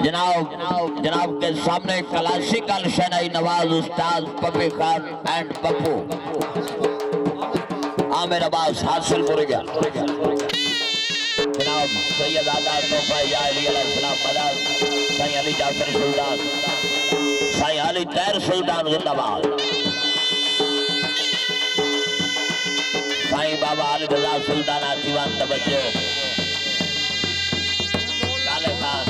जनाब जनाब के सामने classical शनाई Nawaz Ustad Pappi Khan and Pappu Aamir Abbas हासिल हो गया। जनाब सैयद आदा तोहफा या अली अलैहिस्सलाम मदद साईं अली जाफर सुल्तान साईं अली तैर सुल्तान जिंदाबाद साईं बाबा अली रजा सुल्तान आजीवन तवज्जो काले खान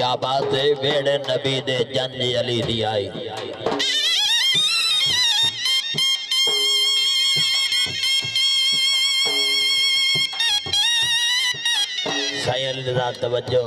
क्या बात है बेड़े नबी दे जंज अली दी आई साईं अली दा तवज्जो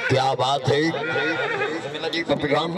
क्या बात है जी पपिगान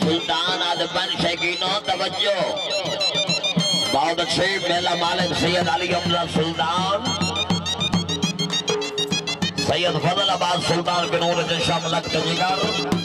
सुल्तान आद बन शकीनो तवज्जो बहुत अच्छे मेला मालिक सैयद अली अब्दुल्ला सुल्तान सैयद फजलाबाद सुल्तान बिन नूर जशाम लक जिगर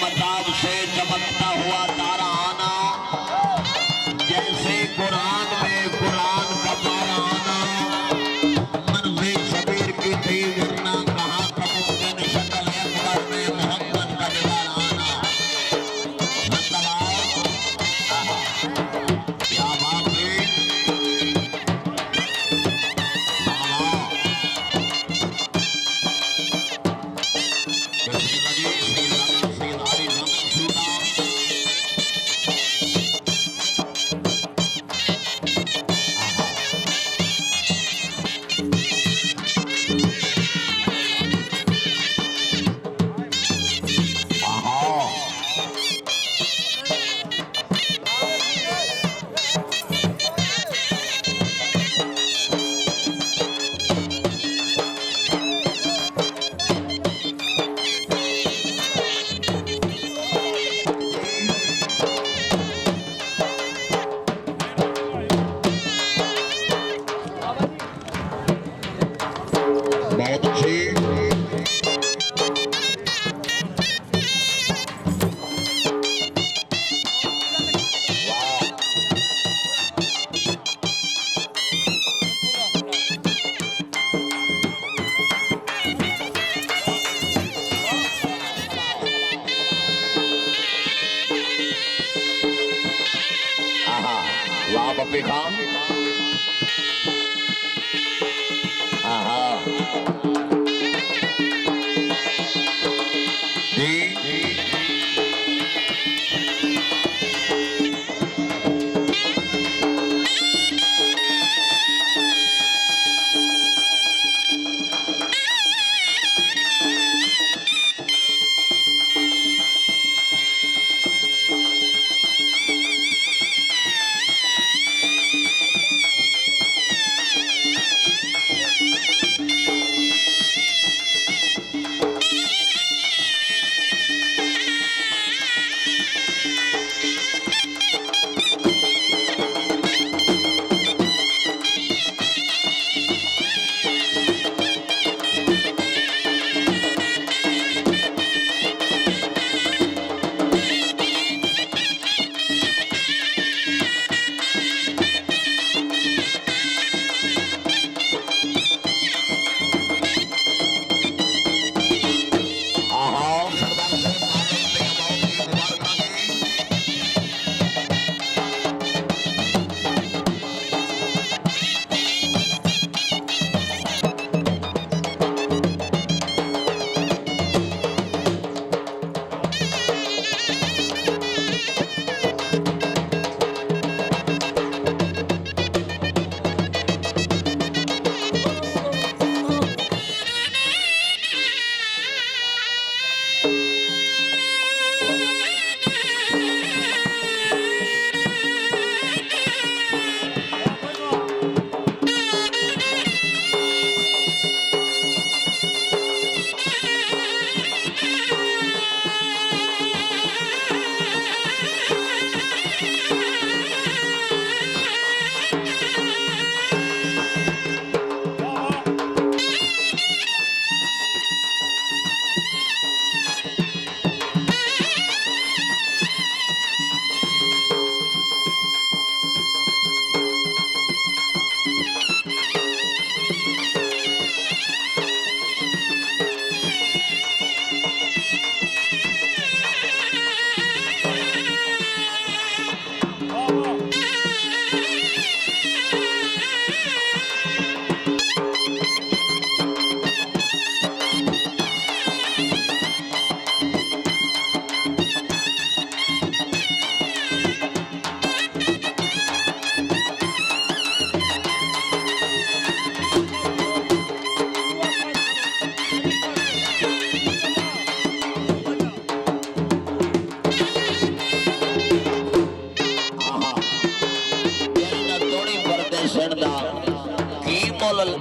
मताब से चमकता हुआ तारा आना जैसे कुरान में कुरान का पारा आना मनज़े शबीर की थी वरना कहाँ का मुमकिन शक्ल अकबर में मोहम्मद का दीवार आना क्या बात है देखा हाँ जी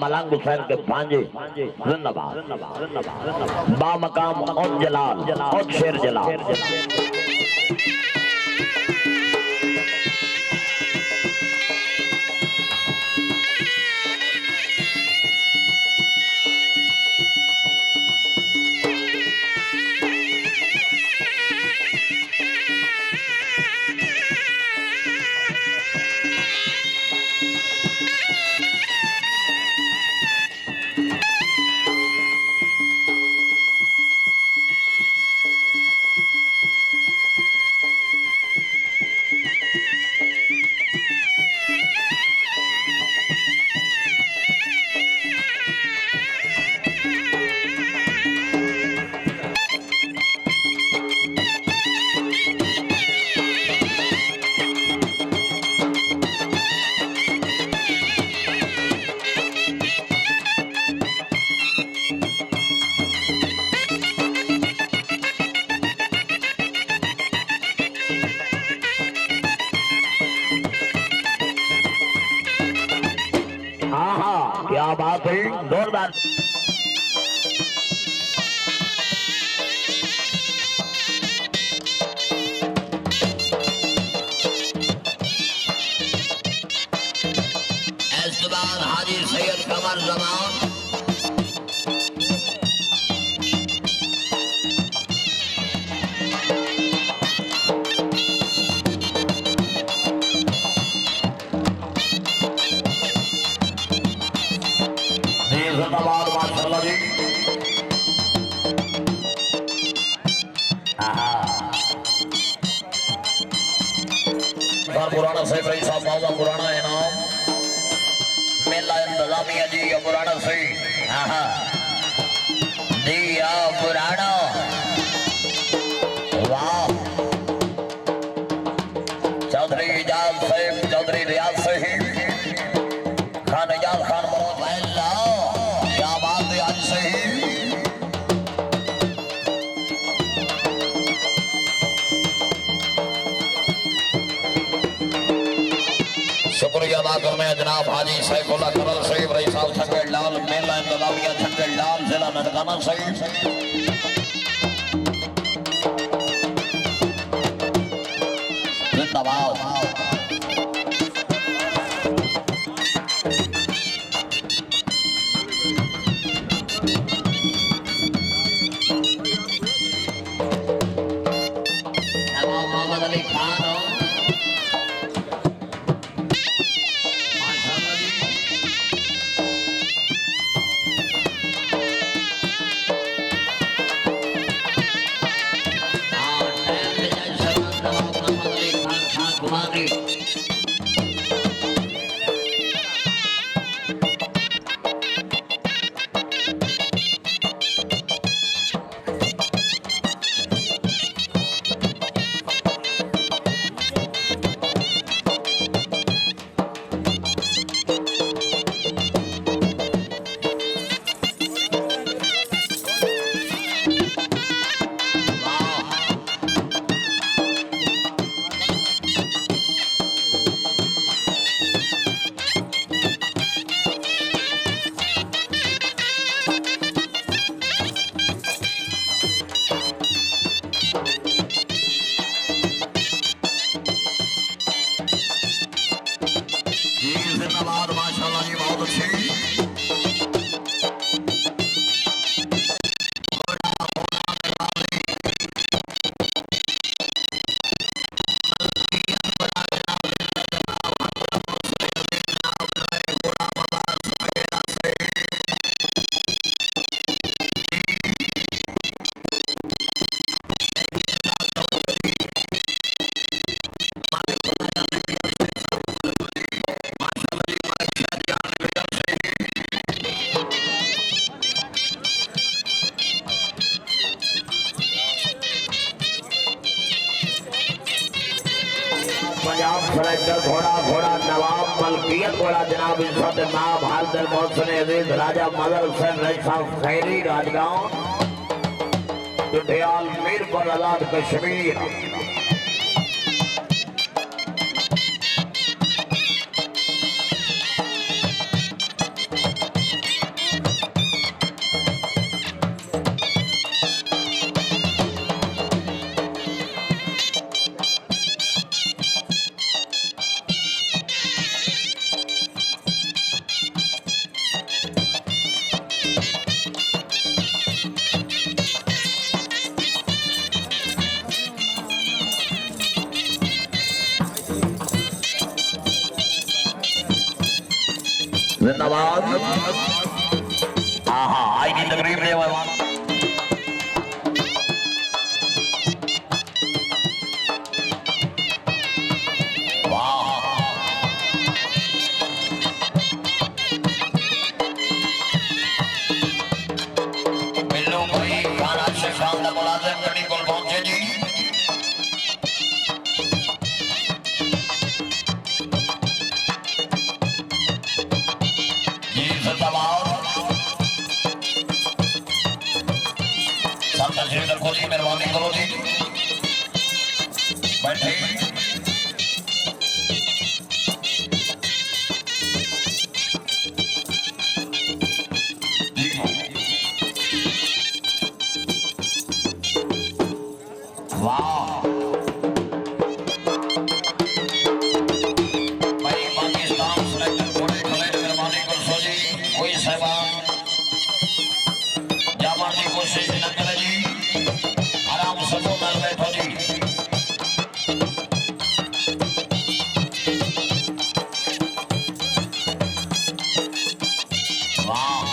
मलंग हुसैन के भांजे जिंदाबाद बामकाम और जलाल और शेर जलाल क्या बात है जोरदार एस्तबान हाजी सैयद कमर जमान जिंदाबाद जी पुराना से दिया पुराना वाह चौधरी इजाज साहब चौधरी रियाज साहब खान इजाज खान क्या बात है आज सही शुक्रिया अदा करने जनाब हाजी सैफुल्लाह करल साहिब रही साहब छंगड़ लाल मेला इंतजामिया छंगड़ लाल जिला ननकाना साहिब जिंदाबाद मोहम्मद अली खान माशाल्लाह जी बहुत अच्छी पंजाब सरायकर घोड़ा घोड़ा नवाब मलकियत घोड़ा जनाब इज्जत नाब हालदर मोहसिन अजीज राजा मदर हुसैन रई साहब खैरी राजगांव टुटियाल मीरपुर आजाद कश्मीर जिंदाबाद हाँ आई की तकरीब ले वाह मिलो भाई खाना से शाम तक मुलाजिम गड़ी को पहुंचे जी मेहरबानी करो जी बैठे वाह भाई पाकिस्तान सेलेक्टर घोड़े खड़े मेहरबानी करो सो जी कोई साहबान जामर की कोशिश न करे जी आराम सबो नाल बैठो जी वाह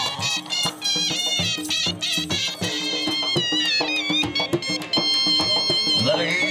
जरूरी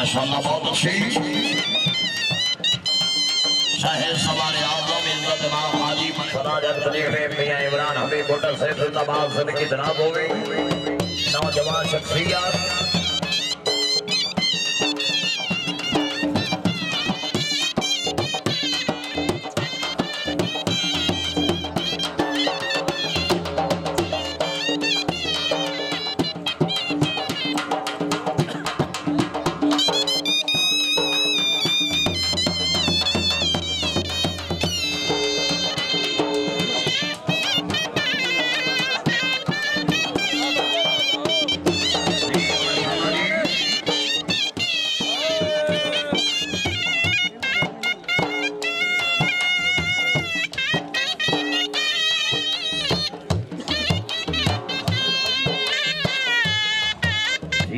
माशाल्लाह बहुत अच्छी शाहे सवारे आजम इज्जत इमाम हाजी मनसराज तकलीफ मियां इमरान हबीब कोटर से जिंदाबाद जिंदगी जनाब होवे नौजवान शख्सियत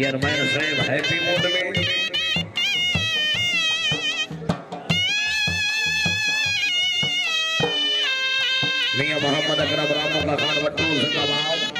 चेयरमैन साहब हैप्पी मूड में मियां मोहम्मद अकरम रामू का खान वट्टू जिंदाबाद